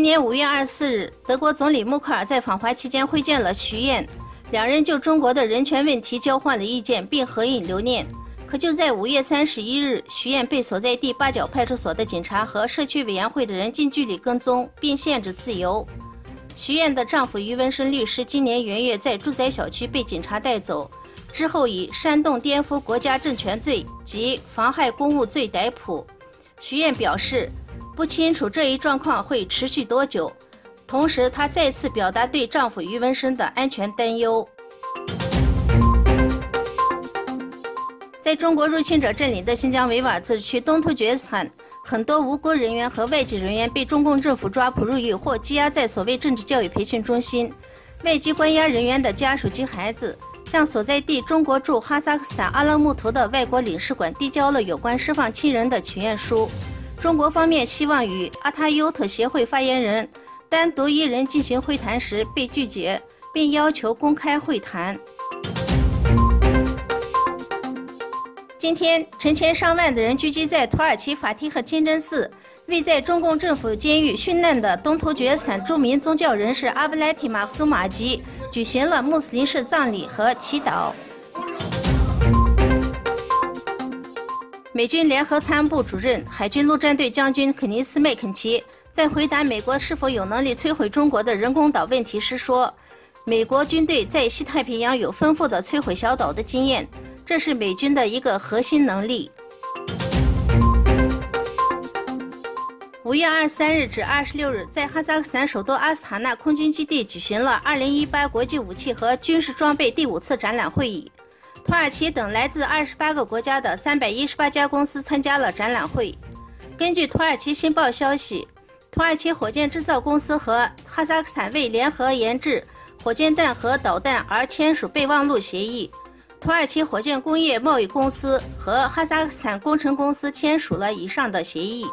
年5月24日，德国总理默克尔在访华期间会见了徐燕，两人就中国的人权问题交换了意见，并合影留念。可就在5月31日，徐燕被所在地八角派出所的警察和社区委员会的人近距离跟踪，并限制自由。徐燕的丈夫于文生律师今年元月在住宅小区被警察带走，之后以煽动颠覆国家政权罪及妨害公务罪逮捕。徐燕表示，不清楚这一状况会持续多久，同时她再次表达对丈夫于文生的安全担忧。在中国入侵者占领的新疆维吾尔自治区东突厥斯坦，很多无国人员和外籍人员被中共政府抓捕入狱或羁押在所谓政治教育培训中心。外籍关押人员的家属及孩子向所在地中国驻哈萨克斯坦阿勒木图的外国领事馆递交了有关释放亲人的请愿书。中国方面希望与阿塔尤特协会发言人单独一人进行会谈时被拒绝，并要求公开会谈。今天，成千上万的人聚集在土耳其法提赫清真寺，为在中共政府监狱殉难的东突厥斯坦著名宗教人士阿布莱提马苏马吉举行了穆斯林式葬礼和祈祷。美军联合参谋部主任、海军陆战队将军肯尼斯·麦肯齐在回答美国是否有能力摧毁中国的人工岛问题时说，美国军队在西太平洋有丰富的摧毁小岛的经验，这是美军的一个核心能力。5月23日至26日，在哈萨克斯坦首都阿斯塔纳空军基地举行了2018国际武器和军事装备第5次展览会议。土耳其等来自28个国家的318家公司参加了展览会。根据土耳其新报消息，土耳其火箭制造公司和哈萨克斯坦为联合研制火箭弹和导弹而签署备忘录协议。土耳其火箭工业贸易公司和哈萨克斯坦工程公司签署了以上的协议。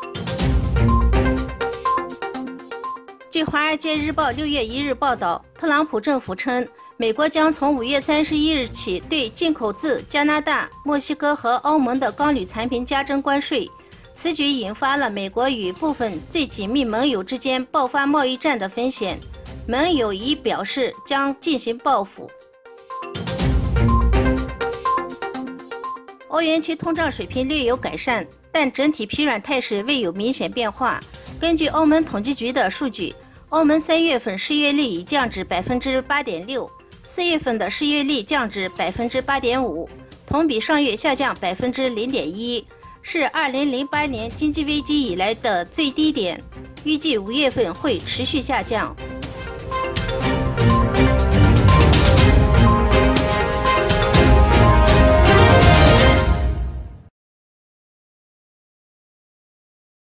据《华尔街日报》6月1日报道，特朗普政府称，美国将从5月31日起对进口自加拿大、墨西哥和欧盟的钢铝产品加征关税。此举引发了美国与部分最紧密盟友之间爆发贸易战的风险，盟友已表示将进行报复。欧元区通胀水平略有改善，但整体疲软态势未有明显变化。根据欧盟统计局的数据，欧盟3月份失业率已降至 8.6%，4月份的失业率降至 8.5%， 同比上月下降 0.1%， 是2008年经济危机以来的最低点，预计5月份会持续下降。